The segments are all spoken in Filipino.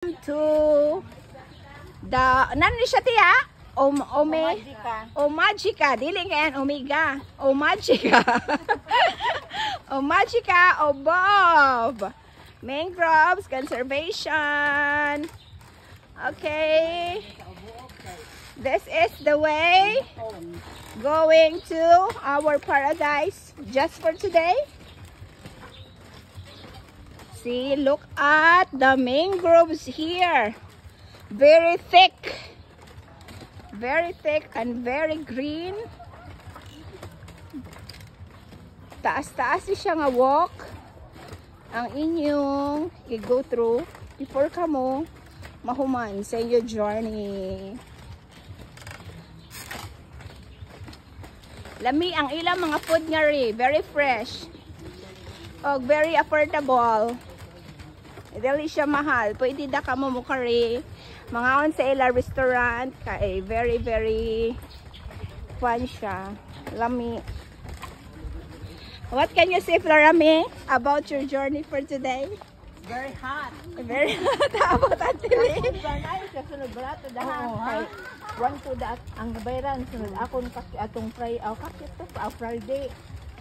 To the nani siya tiya? Omagica. Dili kayan Omega. Omagica. Omagica Bob. Mangroves conservation. Okay. This is the way going to our paradise just for today. See, look at the mangroves here. Very thick and very green. Taas-taas siya nga walk ang inyong i-go through before ka mo mahuman sa your journey. Lami ang ilang mga food nga ri, very fresh. O very affordable. Dili siya mahal. Pwede da ka mo mukari. Mga on sa ila restaurant. Kay very fun siya. Lami. What can you say, Florami, about your journey for today? Very hot. Very hot. How about Antili? Kasunod barato dahan. One to that ang bayaran sunod akon atong Friday.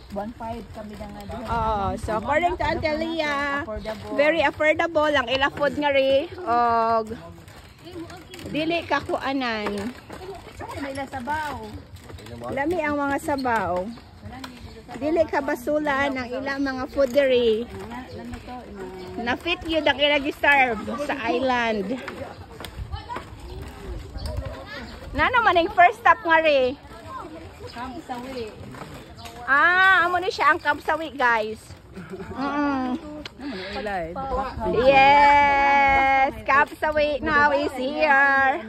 1.5 kami na nga doon. Oh, so according to Antelia, very affordable ang ila food nga ri og dili ka kuanan. May sabaw. Lami ang mga sabaw. Dili ka basulan ang ilang mga foodery. Na fit yun ang ilang serve sa island. Na naman ang first stop nga ri? Camp Sawi. Amo ni siya ang Camp Sawi, guys. Yes, Camp Sawi now is here.